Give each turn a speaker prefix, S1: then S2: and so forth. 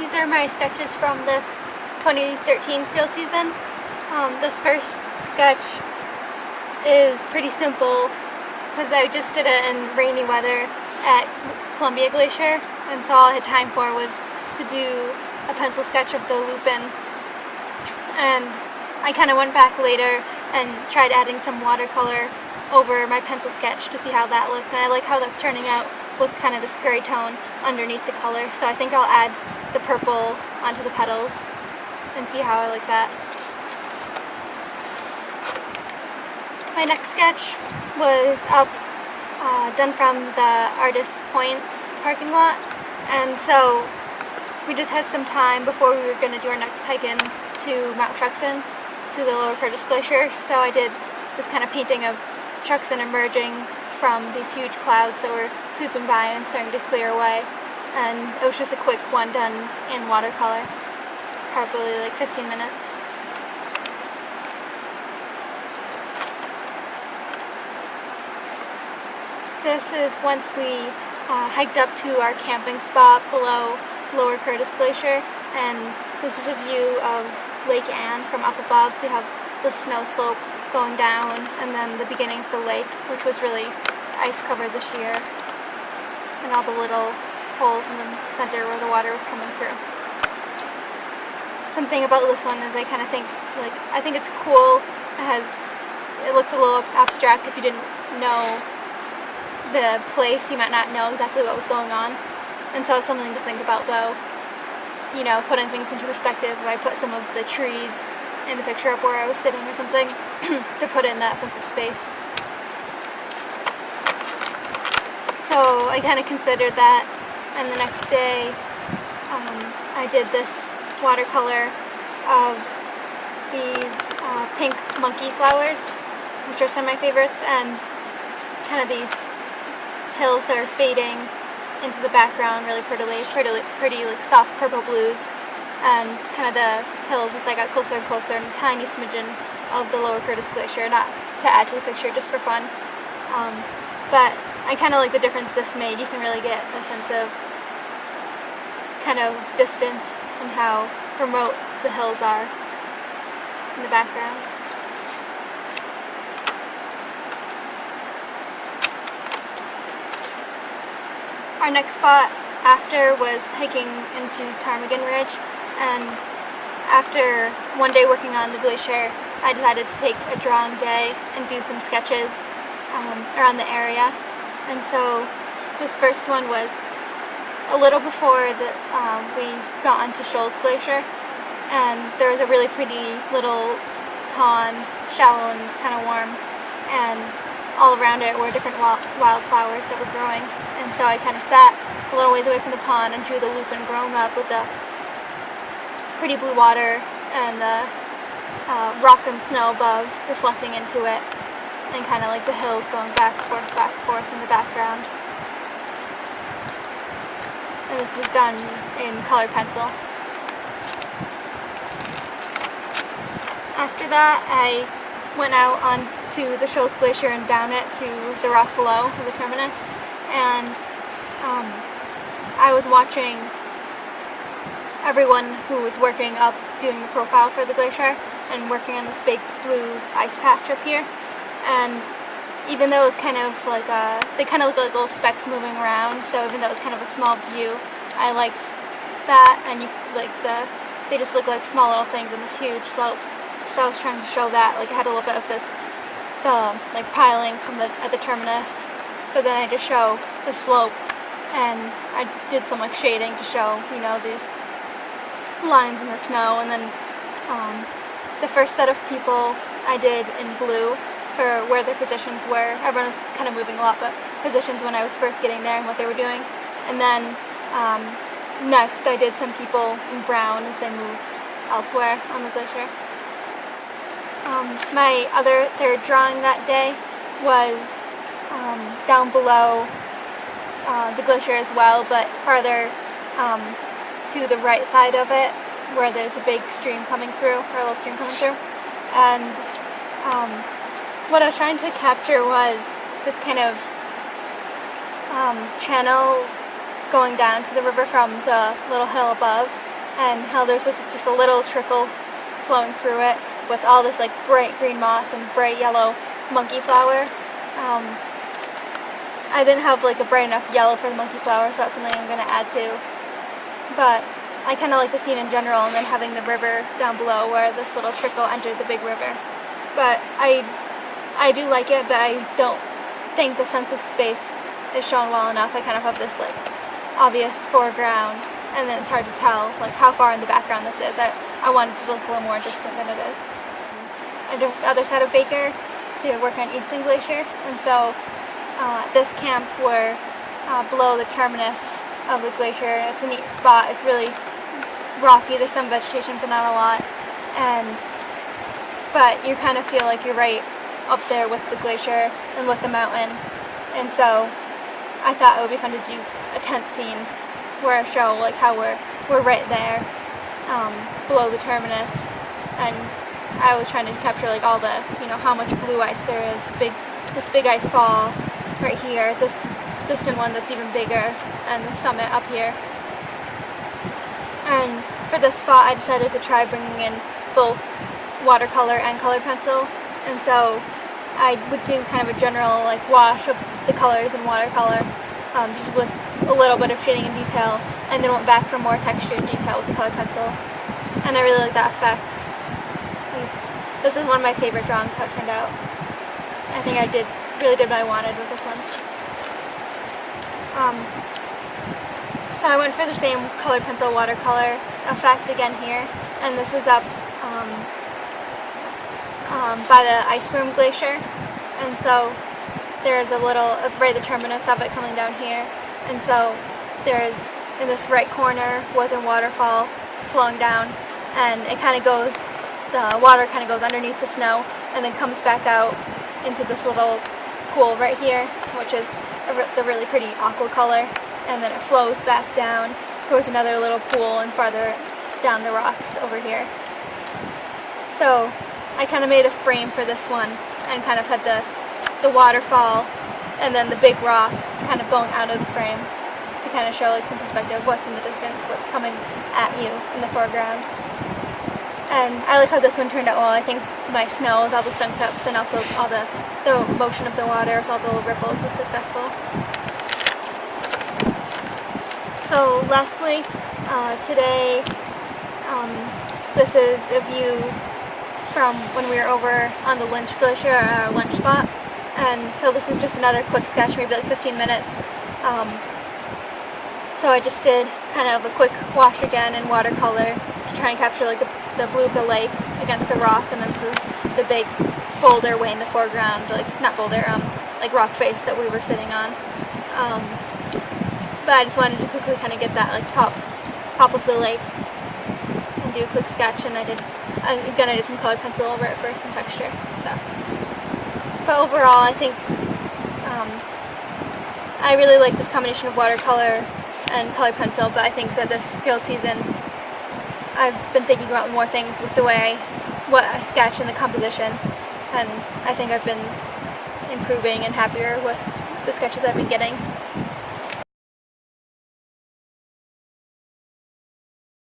S1: These are my sketches from this 2013 field season. This first sketch is pretty simple because I just did it in rainy weather at Glacier, and so all I had time for was to do a pencil sketch of the lupin. And I kind of went back later and tried adding some watercolor over my pencil sketch to see how that looked, and I like how that's turning out with kind of this gray tone underneath the color. So I think I'll add the purple onto the petals and see how I like that. My next sketch was up, done from the Artist Point parking lot, and so we just had some time before we were going to do our next hike in to Mount Truxtun, to the Lower Curtis Glacier. So I did this kind of painting of Truxtun emerging from these huge clouds that were swooping by and starting to clear away, and it was just a quick one done in watercolor, probably like 15 minutes. This is once we hiked up to our camping spot below Lower Curtis Glacier, and this is a view of Lake Anne from up above. So you have the snow slope going down, and then the beginning of the lake, which was really ice covered this year, and all the little holes in the center where the water was coming through. Something about this one is I kind of think, I think it's cool. It looks a little abstract. If you didn't know the place, you might not know exactly what was going on, and so it's something to think about, though. You know, putting things into perspective. If I put some of the trees in the picture up where I was sitting or something to put in that sense of space. So I kind of considered that, and the next day I did this watercolor of these pink monkey flowers, which are some of my favorites, and kind of these hills that are fading into the background really pretty like soft purple blues, and kind of the hills as I got closer and closer, and a tiny smidgen of the Lower Curtis Glacier, not to add to the picture, just for fun. But I kind of like the difference this made. You can really get a sense of kind of distance and how remote the hills are in the background. Our next spot after was hiking into Ptarmigan Ridge, and after one day working on the glacier, I decided to take a drawing day and do some sketches around the area. And so this first one was a little before we got onto Shoals Glacier, and there was a really pretty little pond, shallow and kind of warm, and all around it were different wildflowers that were growing. And so I kind of sat a little ways away from the pond and drew the lupin growing up with the pretty blue water and the rock and snow above reflecting into it, and kind of like the hills going back and forth in the background. And this was done in colored pencil. After that, I went out onto the Shoals Glacier and down it to the rock below, to the terminus, and I was watching everyone who was working up doing the profile for the glacier and working on this big blue ice patch up here. And even though it was kind of like they kind of look like little specks moving around, so even though it was kind of a small view, I liked that, and they just look like small little things in this huge slope. So I was trying to show that, like I had a little bit of this like piling at the terminus, but then I just show the slope, and I did some like shading to show, you know, these lines in the snow. And then the first set of people I did in blue for where their positions were. Everyone was kind of moving a lot, but positions when I was first getting there and what they were doing. And then next I did some people in brown as they moved elsewhere on the glacier. My third drawing that day was down below the glacier as well, but farther to the right side of it, where there's a big stream coming through, or a little stream coming through. And what I was trying to capture was this kind of channel going down to the river from the little hill above, and how there's just a little trickle flowing through it with all this like bright green moss and bright yellow monkey flower. I didn't have like a bright enough yellow for the monkey flower, so that's something I'm going to add to. But I kind of like the scene in general, and then having the river down below where this little trickle entered the big river. But I do like it, but I don't think the sense of space is shown well enough. I kind of have this like obvious foreground, and then it's hard to tell like how far in the background this is. I wanted to look a little more interesting than it is. I drove to the other side of Baker to work on Easton Glacier, and so this camp we're below the terminus of the glacier. It's a neat spot. It's really rocky. There's some vegetation, but not a lot. But you kind of feel like you're right up there with the glacier and with the mountain. And so I thought it would be fun to do a tent scene where I show like how we're right there below the terminus. And I was trying to capture like all the, how much blue ice there is. This big ice fall right here. This distant one that's even bigger, and the summit up here. And for this spot I decided to try bringing in both watercolor and colored pencil, and so I would do kind of a general like wash of the colors in watercolor, just with a little bit of shading and detail, and then went back for more texture and detail with the colored pencil, and I really like that effect. This is one of my favorite drawings, how it turned out. I think I really did what I wanted with this one. So I went for the same colored pencil watercolor effect again here, and this is up by the ice room glacier, and so there's a little, right at the terminus of it coming down here, and so there's, in this right corner was a waterfall flowing down, and it kind of goes, the water kind of goes underneath the snow and then comes back out into this little pool right here, which is the really pretty aqua color, and then it flows back down towards another little pool and farther down the rocks over here. So I kind of made a frame for this one and kind of had the waterfall and then the big rock kind of going out of the frame to kind of show like some perspective of what's in the distance, what's coming at you in the foreground. And I like how this one turned out well. I think my snow with all the sun cups and also all the motion of the water with all the little ripples was successful. So lastly, today this is a view from when we were over on the Lynch Glacier at our lunch spot. And so this is just another quick sketch, maybe like 15 minutes. So I just did kind of a quick wash again in watercolor to try and capture like the blue of the lake against the rock, and then this is the big boulder way in the foreground, like not boulder, like rock face that we were sitting on. But I just wanted to quickly kind of get that like pop of the lake and do a quick sketch, and I did some colored pencil over it for some texture. So, but overall, I think I really like this combination of watercolor and colored pencil. But I think that this field season, I've been thinking about more things with the way what I sketch and the composition, and I think I've been improving and happier with the sketches I've been getting.